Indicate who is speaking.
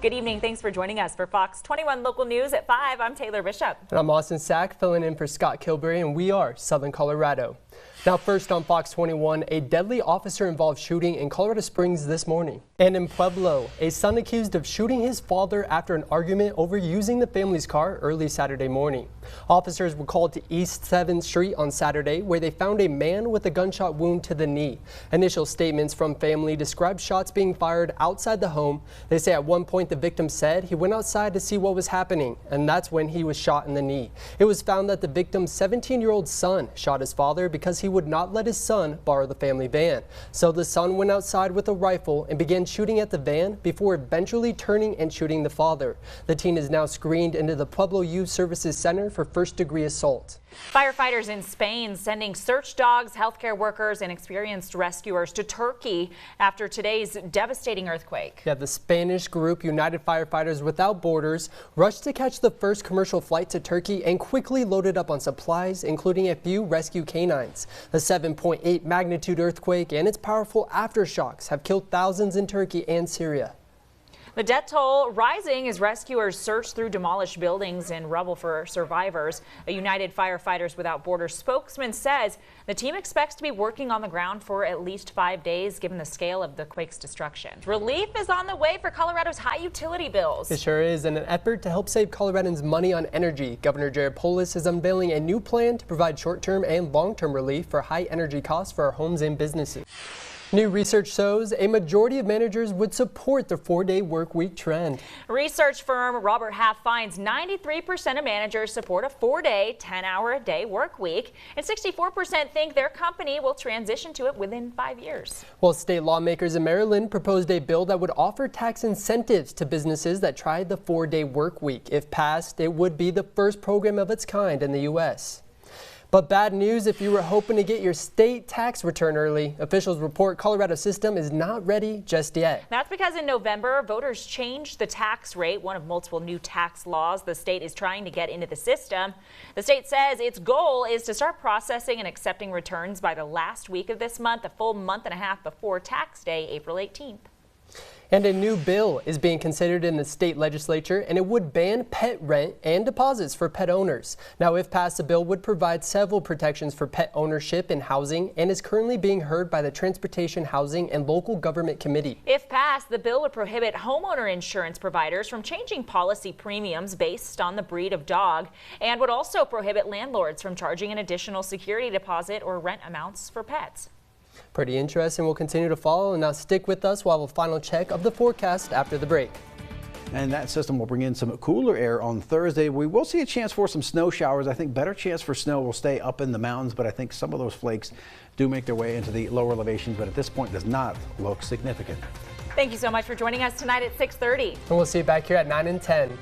Speaker 1: Good evening. Thanks for joining us for Fox 21 Local News at 5. I'm Taylor Bishop.
Speaker 2: And I'm Austin Sack, filling in for Scott Kilbury, and we are Southern Colorado. Now first on Fox 21, a deadly officer-involved shooting in Colorado Springs this morning. And in Pueblo, a son accused of shooting his father after an argument over using the family's car early Saturday morning. Officers were called to East 7th Street on Saturday, where they found a man with a gunshot wound to the knee. Initial statements from family describe shots being fired outside the home. They say at one point the victim said he went outside to see what was happening, and that's when he was shot in the knee. It was found that the victim's 17-year-old son shot his father because he would not let his son borrow the family van. So the son went outside with a rifle and began shooting at the van before eventually turning and shooting the father. The teen is now screened into the Pueblo Youth Services Center for first-degree assault.
Speaker 1: Firefighters in Spain sending search dogs, healthcare workers, and experienced rescuers to Turkey after today's devastating earthquake.
Speaker 2: Yeah, the Spanish group United Firefighters Without Borders rushed to catch the first commercial flight to Turkey and quickly loaded up on supplies, including a few rescue canines. The 7.8 magnitude earthquake and its powerful aftershocks have killed thousands in Turkey and Syria.
Speaker 1: The death toll rising as rescuers search through demolished buildings and rubble for survivors. A United Firefighters Without Borders spokesman says the team expects to be working on the ground for at least 5 days, given the scale of the quake's destruction. Relief is on the way for Colorado's high utility bills.
Speaker 2: It sure is. In an effort to help save Coloradans money on energy, Governor Jared Polis is unveiling a new plan to provide short-term and long-term relief for high energy costs for our homes and businesses. New research shows a majority of managers would support the 4-day work week trend.
Speaker 1: Research firm Robert Half finds 93% of managers support a 4-day, 10-hour-a-day work week, and 64% think their company will transition to it within 5 years.
Speaker 2: Well, state lawmakers in Maryland proposed a bill that would offer tax incentives to businesses that tried the 4-day work week. If passed, it would be the first program of its kind in the U.S. But bad news if you were hoping to get your state tax return early. Officials report Colorado's system is not ready just yet.
Speaker 1: That's because in November, voters changed the tax rate, one of multiple new tax laws the state is trying to get into the system. The state says its goal is to start processing and accepting returns by the last week of this month, a full month and a half before tax day, April 18th.
Speaker 2: And a new bill is being considered in the state legislature, and it would ban pet rent and deposits for pet owners. Now, if passed, the bill would provide several protections for pet ownership and housing, and is currently being heard by the Transportation, Housing, and Local Government Committee. If
Speaker 1: passed, the bill would prohibit homeowner insurance providers from changing policy premiums based on the breed of dog, and would also prohibit landlords from charging an additional security deposit or rent amounts for pets.
Speaker 2: Pretty interesting. We'll continue to follow, and now stick with us while we'll final check of the forecast after the break.
Speaker 3: And that system will bring in some cooler air on Thursday. We will see a chance for some snow showers. I think better chance for snow will stay up in the mountains, but I think some of those flakes do make their way into the lower elevations, but at this point does not look significant.
Speaker 1: Thank you so much for joining us tonight at 6:30.
Speaker 2: And we'll see you back here at 9 and 10.